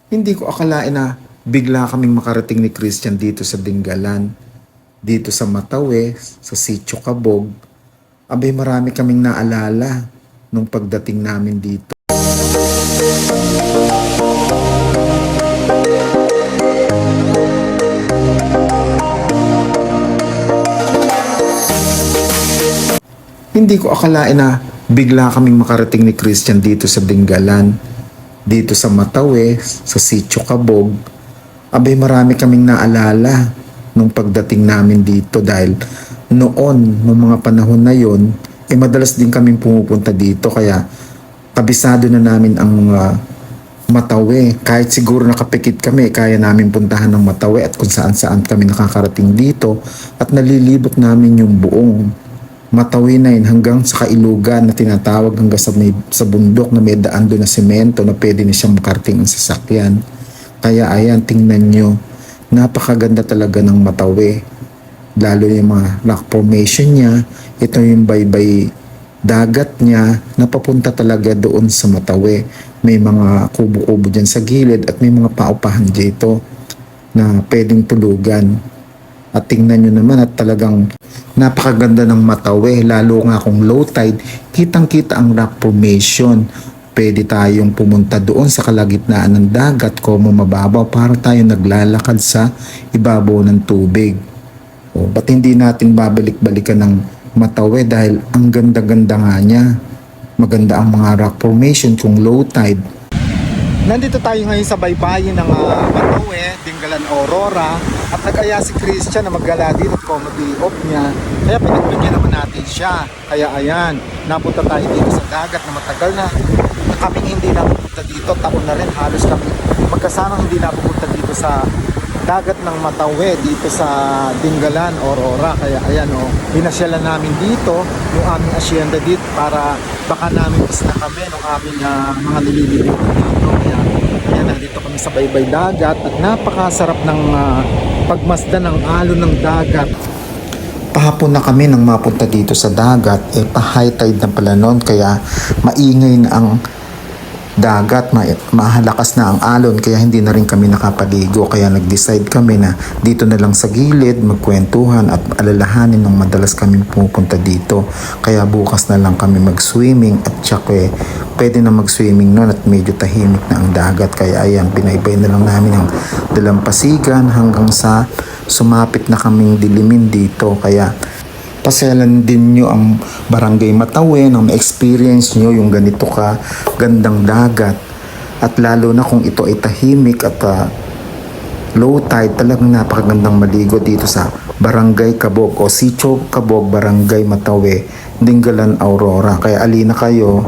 Hindi ko akalain na bigla kaming makarating ni Christian dito sa Dingalan, dito sa Matawe, sa Sitio Cabog. Abay marami kaming naalala nung pagdating namin dito. Hindi ko akalain na bigla kaming makarating ni Christian dito sa Dingalan, dito sa Matawe, sa Sitio Cabog. Abay marami kaming naalala nung pagdating namin dito dahil noon, nung mga panahon na yon, madalas din kaming pumupunta dito kaya kabisado na namin ang Matawe. Kahit siguro nakapikit kami, kaya namin puntahan ng Matawe at kung saan saan kami nakakarating dito at nalilibot namin yung buong Matawe na yun hanggang sa Kailugan na tinatawag hanggang sa bundok na may daan doon na semento na pwede na siyang makarating ang sasakyan. Kaya ayan, tingnan nyo, napakaganda talaga ng Matawe. Lalo yung mga rock formation niya, ito yung baybay dagat niya, napapunta talaga doon sa Matawe. May mga kubo-kubo dyan sa gilid at may mga paupahan dito na pwedeng tulugan. At tingnan nyo naman at talagang napakaganda ng Matawe, lalo nga kung low tide, kitang-kita ang rock formation. Pwede tayong pumunta doon sa kalagitnaan ng dagat kung mababaw para tayo naglalakad sa ibabaw ng tubig. O, ba't hindi natin babalik-balikan ng Matawe dahil ang ganda-ganda nga niya. Maganda ang mga rock formation kung low tide. Nandito tayo ngayon sa baybayin ng Matawe, Dingalan Aurora, at nag-aya si Christian na maggala dito at comedy off niya. Kaya pinagbigyan naman natin siya. Kaya ayan, napunta tayo dito sa dagat na matagal na kami hindi napunta dito. Taon na rin halos kami magkasamang hindi napunta dito sa dagat ng Matawe, dito sa Dingalan Aurora. Kaya ayan pinasyalan namin dito yung aming asyenda dito para baka namin isna kami ng aming mga nililibutan dito. Kaya nandito kami sa baybay dagat at napakasarap ng pagmasdan ng alon ng dagat. Pahapon na kami nang mapunta dito sa dagat, pa-high tide na pala noon kaya maingay na ang dagat, mahalakas na ang alon kaya hindi na rin kami nakapaligo. Kaya nag-decide kami na dito na lang sa gilid magkwentuhan at alalahanin nung madalas kami pupunta dito. Kaya bukas na lang kami mag-swimming at tsaka pwede na mag-swimming noon at medyo tahimik na ang dagat. Kaya ayan, binaybay na lang namin ang dalampasigan hanggang sa sumapit na kaming dilimin dito. Kaya pasyalan din nyo ang Barangay Matawe nang ma-experience nyo yung ganito ka gandang dagat. At lalo na kung ito ay tahimik at low tide, talagang napakagandang maligo dito sa Barangay Cabog o Sitio Cabog, Barangay Matawe, Dingalan Aurora. Kaya alina kayo.